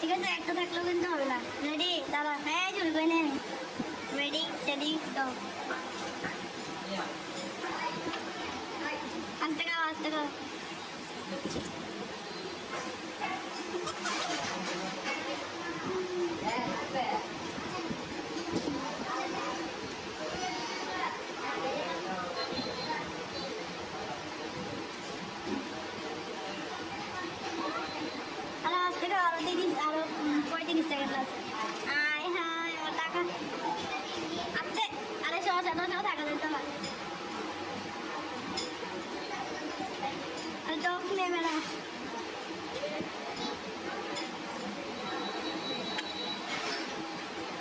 ঠিক আছে, একটা থাকলেও কিন্তু হবে না। রেডি? দাঁড়া, হ্যাঁ শুরু করে নে। Ready steady go. আস্তে গাও, আস্তে গাও। আরো আস্তে গাও, আরো 35 সেকেন্ড আছে। আয় হায় আমার টাকা আস্তে। আরে সহজ এত সহজ টাকা দিতে না। আরে চোখ নেবে না।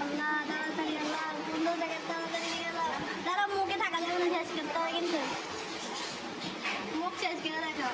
আল্লাহ তাড়াতাড়ি, আল্লাহ 15 সেকেন্ড তাড়াতাড়ি নিয়ে এলো। দাঁড়া, মুখে থাকা যাবে না, শেষ করতে হবে কিন্তু। মুখ শেষ করে দেখো।